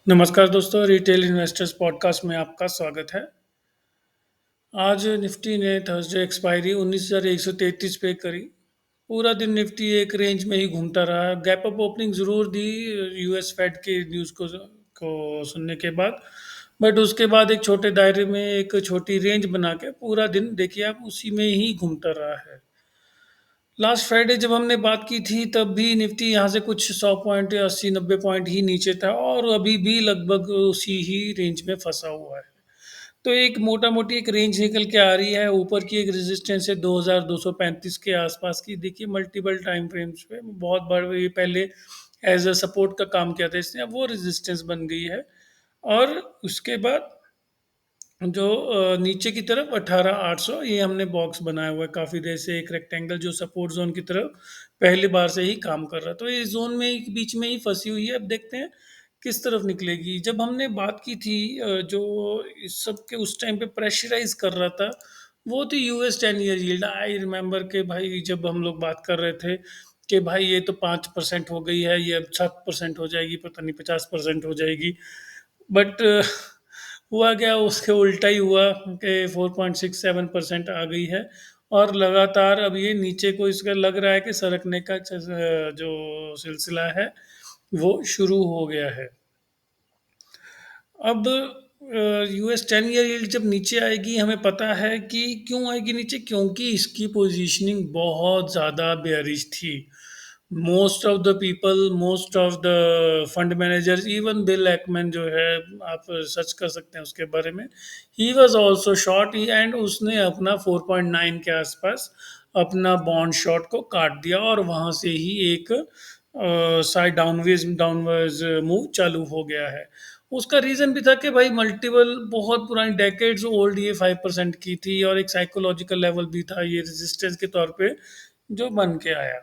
नमस्कार दोस्तों, retail investors podcast में आपका स्वागत है। आज निफ्टी ने थर्सडे एक्सपायरी 19,133 पे करी। पूरा दिन निफ्टी एक रेंज में ही घूमता रहा। गैप अप ओपनिंग ज़रूर दी यूएस फेड के न्यूज़ को सुनने के बाद, बट उसके बाद एक छोटे दायरे में एक छोटी रेंज बना के पूरा दिन देखिए आप उसी में ही घूमता रहा है। लास्ट फ्राइडे जब हमने बात की थी तब भी निफ्टी यहाँ से कुछ 100 पॉइंट या 80-90 पॉइंट ही नीचे था और अभी भी लगभग उसी ही रेंज में फंसा हुआ है। तो एक मोटा मोटी एक रेंज निकल के आ रही है। ऊपर की एक रेजिस्टेंस है 2235 के आसपास की। देखिए मल्टीपल टाइम फ्रेम्स पे बहुत बड़ा ये पहले एज अ सपोर्ट का काम किया था इसने, अब वो रेजिस्टेंस बन गई है। और उसके बाद जो नीचे की तरफ 18,800 ये हमने बॉक्स बनाया हुआ है काफ़ी देर से, एक रेक्टेंगल जो सपोर्ट जोन की तरफ पहली बार से ही काम कर रहा है। तो इस जोन में ही बीच में ही फंसी हुई है। अब देखते हैं किस तरफ निकलेगी। जब हमने बात की थी जो इस सब के उस टाइम पे प्रेशराइज कर रहा था वो थी US 10 year yield. I remember के भाई जब हम लोग बात कर रहे थे कि भाई ये तो 5% हो गई है, ये अब 7% हो जाएगी, पता नहीं 50% हो जाएगी। बट हुआ क्या, उसके उल्टा ही हुआ कि 4.67% आ गई है। और लगातार अब ये नीचे को इसका लग रहा है कि सरकने का जो सिलसिला है वो शुरू हो गया है। अब यूएस 10 ईयर यील्ड जब नीचे आएगी हमें पता है कि क्यों आएगी नीचे, क्योंकि इसकी पोजीशनिंग बहुत ज़्यादा बेयरिश थी। Most of the people, most of the fund managers, even bill Ackman जो है, आप सर्च कर सकते हैं उसके बारे में, he was also short he, and उसने अपना 4.9 के आसपास अपना बॉन्ड शॉर्ट को काट दिया और वहाँ से ही एक साइड डाउनवर्ड्स मूव चालू हो गया है। उसका रीज़न भी था कि भाई मल्टीपल बहुत पुरानी डेकेड्स ओल्ड ये 5% की थी और एक साइकोलॉजिकल लेवल भी था ये रेजिस्टेंस के तौर पे जो बन के आया।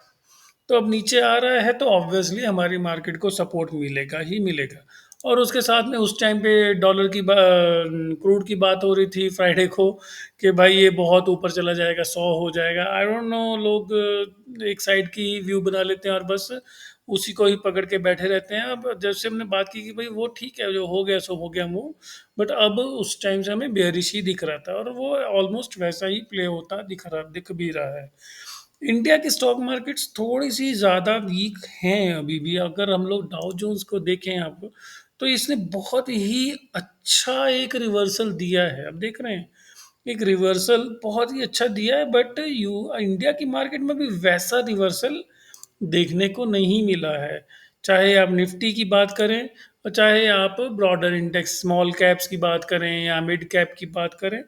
तो अब नीचे आ रहा है तो ऑब्वियसली हमारी मार्केट को सपोर्ट मिलेगा ही मिलेगा। और उसके साथ में उस टाइम पे डॉलर की क्रूड की बात हो रही थी फ्राइडे को कि भाई ये बहुत ऊपर चला जाएगा, 100 हो जाएगा। आई डोंट नो, लोग एक साइड की व्यू बना लेते हैं और बस उसी को ही पकड़ के बैठे रहते हैं। अब जैसे हमने बात की कि भाई वो ठीक है, जो हो गया सो हो गया मूव, बट अब उस टाइम से हमें बेयरिश ही दिख रहा था और वो ऑलमोस्ट वैसा ही प्ले होता दिख भी रहा है। इंडिया की स्टॉक मार्केट्स थोड़ी सी ज़्यादा वीक हैं अभी भी। अगर हम लोग डाउ जोन्स को देखें आप, तो इसने बहुत ही अच्छा एक रिवर्सल दिया है। अब देख रहे हैं एक रिवर्सल बहुत ही अच्छा दिया है, बट यू इंडिया की मार्केट में भी वैसा रिवर्सल देखने को नहीं मिला है। चाहे आप निफ्टी की बात करें और चाहे आप ब्रॉडर इंडेक्स स्मॉल कैप्स की बात करें या मिड कैप की बात करें,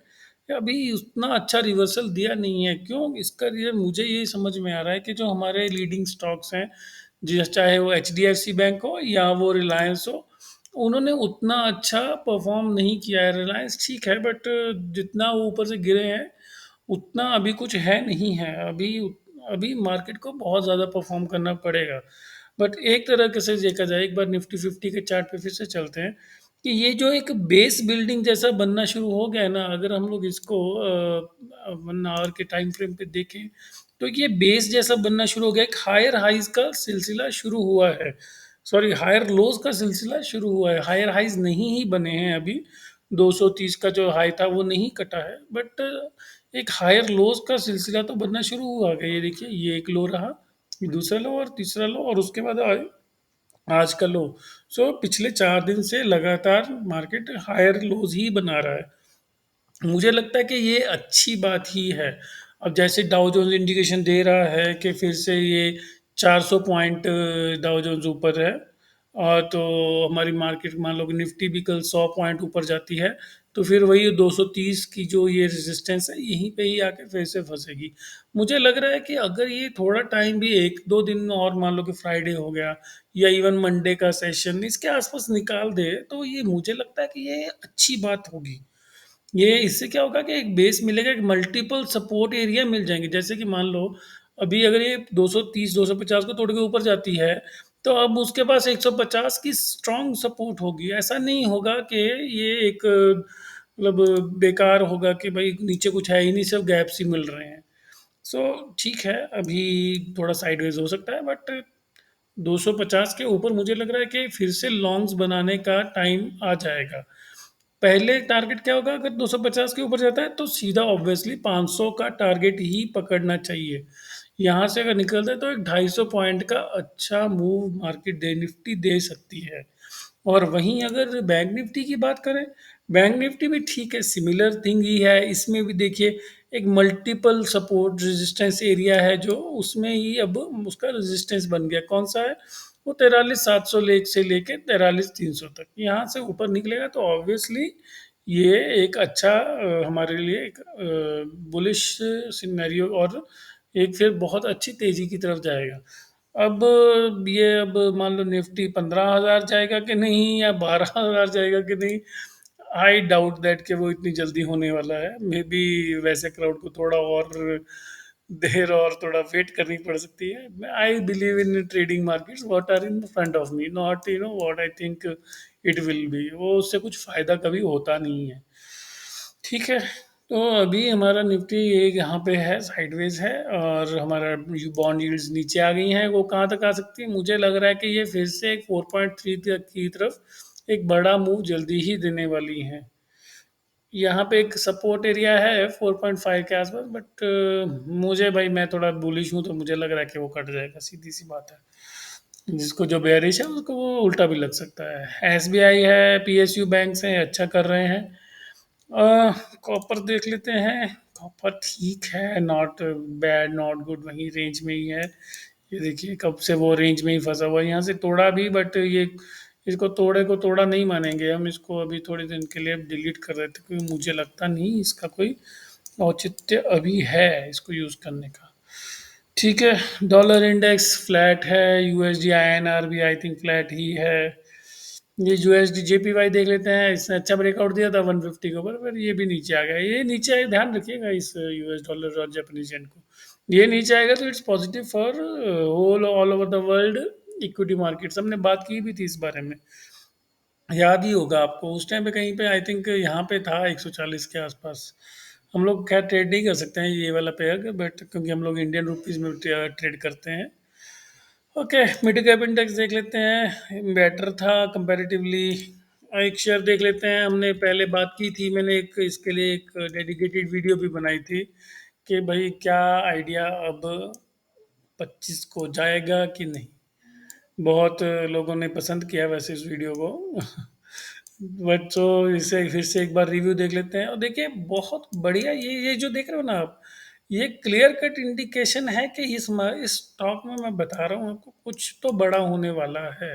अभी उतना अच्छा रिवर्सल दिया नहीं है। क्यों? इसका रीज़न मुझे ये समझ में आ रहा है कि जो हमारे लीडिंग स्टॉक्स हैं, चाहे वो एचडीएफसी बैंक हो या वो रिलायंस हो, उन्होंने उतना अच्छा परफॉर्म नहीं किया है। रिलायंस ठीक है, बट जितना वो ऊपर से गिरे हैं उतना अभी कुछ है नहीं है। अभी मार्केट को बहुत ज़्यादा परफॉर्म करना पड़ेगा। बट एक तरह से देखा जाए, एक बार निफ्टी 50 के चार्ट पे फिर से चलते हैं कि ये जो एक बेस बिल्डिंग जैसा बनना शुरू हो गया है ना, अगर हम लोग इसको 1 आवर के टाइम फ्रेम पे देखें तो ये बेस जैसा बनना शुरू हो गया। एक हायर हाइज का सिलसिला शुरू हुआ है, सॉरी हायर लोज का सिलसिला शुरू हुआ है। हायर हाइज नहीं ही बने हैं अभी। 230 का जो हाई था वो नहीं कटा है, बट एक हायर लोज का सिलसिला तो बनना शुरू हुआ है। ये देखिए, ये एक लो रहा, ये दूसरा लो और तीसरा लो और उसके बाद आज का लो। सो पिछले 4 दिन से लगातार मार्केट हायर लोज ही बना रहा है। मुझे लगता है कि ये अच्छी बात ही है। अब जैसे डाउ जोन्स इंडिकेशन दे रहा है कि फिर से ये 400 पॉइंट डाउ जोन्स ऊपर है, और तो हमारी मार्केट मान लो कि निफ्टी भी कल 100 पॉइंट ऊपर जाती है तो फिर वही 230 की जो ये रेजिस्टेंस है यहीं पे ही आके फिर से फंसेगी। मुझे लग रहा है कि अगर ये थोड़ा टाइम भी 1-2 दिन और, मान लो कि फ्राइडे हो गया या इवन मंडे का सेशन इसके आसपास निकाल दे, तो ये मुझे लगता है कि ये अच्छी बात होगी। ये इससे क्या होगा कि एक बेस मिलेगा, एक मल्टीपल सपोर्ट एरिया मिल जाएंगे। जैसे कि मान लो अभी अगर ये 230 250 को तोड़ के ऊपर जाती है तो अब उसके पास 150 की स्ट्रांग सपोर्ट होगी। ऐसा नहीं होगा कि ये एक मतलब बेकार होगा कि भाई नीचे कुछ है ही नहीं, सब गैप्स ही मिल रहे हैं। सो ठीक है, अभी थोड़ा साइडवेज हो सकता है, बट 250 के ऊपर मुझे लग रहा है कि फिर से लॉन्ग्स बनाने का टाइम आ जाएगा। पहले टारगेट क्या होगा, अगर 250 के ऊपर जाता है तो सीधा ऑब्वियसली 500 का टारगेट ही पकड़ना चाहिए। यहाँ से अगर निकलता है तो एक 250 पॉइंट का अच्छा मूव मार्केट दे निफ्टी दे सकती है। और वहीं अगर बैंक निफ्टी की बात करें, बैंक निफ्टी भी ठीक है, सिमिलर थिंग ही है। इसमें भी देखिए एक मल्टीपल सपोर्ट रेजिस्टेंस एरिया है, जो उसमें ही अब उसका रेजिस्टेंस बन गया। कौन सा है वो? 43,700 से लेके 43,300 तक। यहाँ से ऊपर निकलेगा तो ऑब्वियसली ये एक अच्छा हमारे लिए एक बुलिश सिनेरियो और एक फिर बहुत अच्छी तेजी की तरफ जाएगा। अब ये अब मान लो निफ्टी 15,000 जाएगा कि नहीं, या 12,000 जाएगा कि नहीं, आई डाउट दैट कि वो इतनी जल्दी होने वाला है। मे बी वैसे क्राउड को थोड़ा और देर और थोड़ा वेट करनी पड़ सकती है। I believe in trading markets what are in front of me, not what I think it will be. वो उससे कुछ फायदा कभी होता नहीं है। ठीक है, तो अभी हमारा निफ्टी एक यहाँ पे है, साइडवेज है, और हमारा बॉन्ड यील्ड्स नीचे आ गई हैं। वो कहाँ तक आ सकती है? मुझे लग रहा है कि ये फिर से एक 4.3 तक की तरफ एक बड़ा मूव जल्दी ही देने वाली है। यहाँ पे एक सपोर्ट एरिया है 4.5 के आसपास, बट मुझे भाई, मैं थोड़ा बुलिश हूँ तो मुझे लग रहा है कि वो कट जाएगा, सीधी सी बात है। जिसको जो बेयरिश है उसको वो उल्टा भी लग सकता है। एसबीआई है, पीएसयू बैंक से अच्छा कर रहे हैं। कॉपर देख लेते हैं। कॉपर ठीक है, नॉट बैड नॉट गुड, वही रेंज में ही है। ये देखिए कब से वो रेंज में ही फंसा हुआ है। यहाँ से तोड़ा भी, बट ये इसको तोड़े को तोड़ा नहीं मानेंगे हम। इसको अभी थोड़े दिन के लिए डिलीट कर रहे थे, क्योंकि मुझे लगता नहीं इसका कोई औचित्य अभी है इसको यूज़ करने का। ठीक है, डॉलर इंडेक्स फ्लैट है, यूएसडी आईएनआर भी आई थिंक फ्लैट ही है। ये यूएसडी जेपीवाई देख लेते हैं, इसने अच्छा ब्रेकआउट दिया था 150 के ऊपर, पर ये भी नीचे आ गया। ये नीचे आए, ध्यान रखिएगा इस यूएस डॉलर और जापानीज येन को। ये नीचे आएगा तो it's positive for whole all over the world equity markets. हमने बात की भी थी इस बारे में, याद ही होगा आपको। उस टाइम पे कहीं पे आई थिंक यहाँ पे था 140 के आसपास। हम लोग खैर ट्रेड नहीं कर सकते हैं ये वाला पेयर, बट क्योंकि हम लोग इंडियन रुपीज में ट्रेड करते हैं। ओके, मिड कैप इंडेक्स देख लेते हैं, बेटर था कंपैरेटिवली। एक शेयर देख लेते हैं, हमने पहले बात की थी, मैंने एक इसके लिए एक डेडिकेटेड वीडियो भी बनाई थी कि भाई क्या आइडिया अब 25 को जाएगा कि नहीं। बहुत लोगों ने पसंद किया वैसे इस वीडियो को। बट तो इसे फिर से एक बार रिव्यू देख लेते हैं, और देखिए बहुत बढ़िया, ये जो देख रहे हो ना आप, ये क्लियर कट इंडिकेशन है कि इस स्टॉक में मैं बता रहा हूँ आपको कुछ तो बड़ा होने वाला है।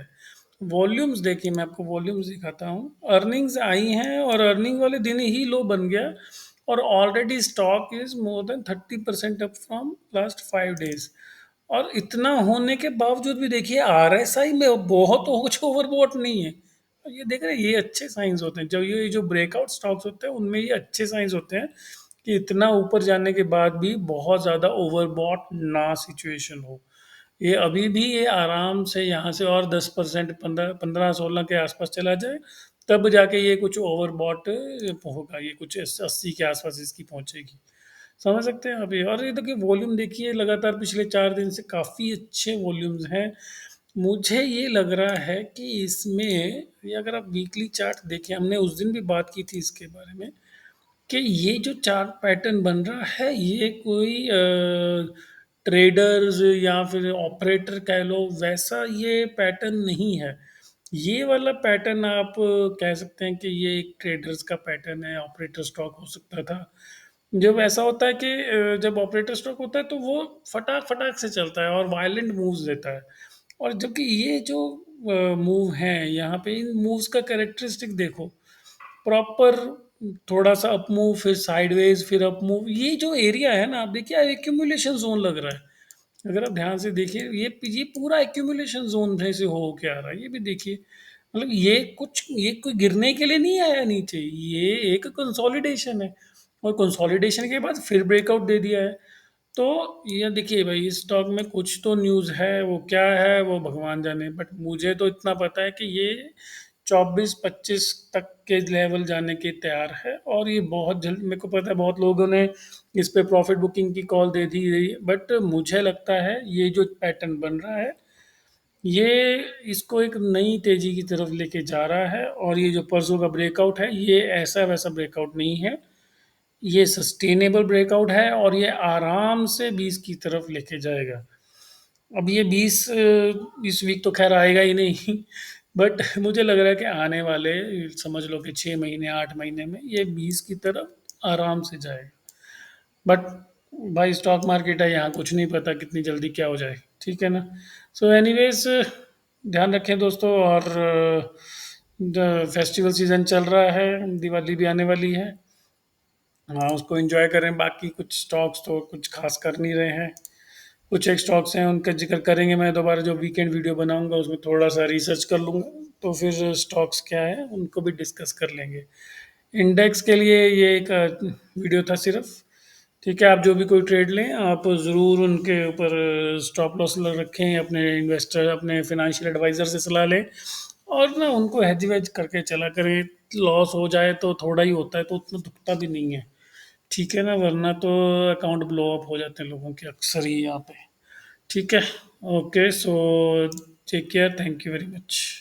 वॉल्यूम्स देखिए, मैं आपको वॉल्यूम्स दिखाता हूँ। अर्निंग्स आई हैं और अर्निंग वाले दिन ही लो बन गया, और already stock is more than 30% up from last 5 days. और इतना होने के बावजूद भी देखिए आरएसआई में बहुत कुछ ओवरबॉट नहीं है। और ये देख रहे हैं, ये अच्छे साइंस होते हैं। जब ये जो ब्रेकआउट स्टॉक्स होते हैं उनमें ये अच्छे साइंस होते हैं कि इतना ऊपर जाने के बाद भी बहुत ज़्यादा ओवरबॉट ना सिचुएशन हो। ये अभी भी ये आराम से यहाँ से और 10%, 15-16 के आसपास चला जाए, तब जाके ये कुछ ओवरबॉट होगा। ये कुछ 80 के आसपास इसकी पहुंचेगी। समझ सकते हैं आप ये। और ये देखिए वॉल्यूम देखिए, लगातार पिछले 4 दिन से काफ़ी अच्छे वॉल्यूम्स हैं। मुझे ये लग रहा है कि इसमें, ये अगर आप वीकली चार्ट देखें, हमने उस दिन भी बात की थी इसके बारे में, कि ये जो चार्ट पैटर्न बन रहा है ये कोई ट्रेडर्स या फिर ऑपरेटर कह लो वैसा ये पैटर्न नहीं है। ये वाला पैटर्न आप कह सकते हैं कि ये एक ट्रेडर्स का पैटर्न है, ऑपरेटर स्टॉक हो सकता था। जब ऐसा होता है कि जब ऑपरेटर स्टॉक होता है तो वो फटाक फटाक से चलता है और वायलेंट मूव्स देता है। और जबकि ये जो मूव हैं यहाँ पे, इन मूव्स का कैरेक्टरिस्टिक देखो, प्रॉपर थोड़ा सा अप मूव, फिर साइडवेज, फिर अप मूव। ये जो एरिया है ना, आप देखिए एक्यूमुलेशन जोन लग रहा है। अगर आप ध्यान से देखिए, ये पूरा एक्यूमुलेशन जोन से हो के आ रहा है। ये भी देखिए, मतलब ये कोई गिरने के लिए नहीं आया नीचे, ये एक कंसोलिडेशन है। और कंसोलिडेशन के बाद फिर ब्रेकआउट दे दिया है। तो ये देखिए भाई, इस स्टॉक में कुछ तो न्यूज़ है, वो क्या है वो भगवान जाने। बट मुझे तो इतना पता है कि ये 24-25 तक के लेवल जाने के तैयार है, और ये बहुत जल्द, मेरे को पता है बहुत लोगों ने इस पे प्रॉफिट बुकिंग की कॉल दे दी, बट मुझे लगता है ये जो पैटर्न बन रहा है ये इसको एक नई तेजी की तरफ लेके जा रहा है, और ये जो परसों का ब्रेकआउट है, ये ऐसा वैसा ब्रेकआउट नहीं है। ये सस्टेनेबल ब्रेकआउट है, और ये आराम से 20 की तरफ लेके जाएगा। अब ये 20 इस वीक तो खैर आएगा ही नहीं बट मुझे लग रहा है कि आने वाले, समझ लो कि 6 महीने 8 महीने में ये 20 की तरफ आराम से जाएगा। बट भाई स्टॉक मार्केट है, यहाँ कुछ नहीं पता कितनी जल्दी क्या हो जाए। ठीक है ना? सो एनीवेज, ध्यान रखें दोस्तों, और फेस्टिवल सीजन चल रहा है, दिवाली भी आने वाली है। हाँ, उसको एंजॉय करें। बाकी कुछ स्टॉक्स तो कुछ खास कर नहीं रहे हैं। कुछ एक स्टॉक्स हैं, उनका जिक्र करेंगे। मैं दोबारा जो वीकेंड वीडियो बनाऊंगा उसमें थोड़ा सा रिसर्च कर लूंगा, तो फिर स्टॉक्स क्या है उनको भी डिस्कस कर लेंगे। इंडेक्स के लिए ये एक वीडियो था सिर्फ। ठीक है, आप जो भी कोई ट्रेड लें, आप ज़रूर उनके ऊपर स्टॉप लॉस रखें, अपने इन्वेस्टर, अपने फिनेंशियल एडवाइज़र से सलाह लें, और ना उनको हेज वेज करके चला करें। लॉस हो जाए तो थोड़ा ही होता है, तो उतना दुखता भी नहीं है। ठीक है ना? वरना तो अकाउंट ब्लो अप हो जाते हैं लोगों के अक्सर ही यहाँ पे। ठीक है? Okay, so take care, thank you very much.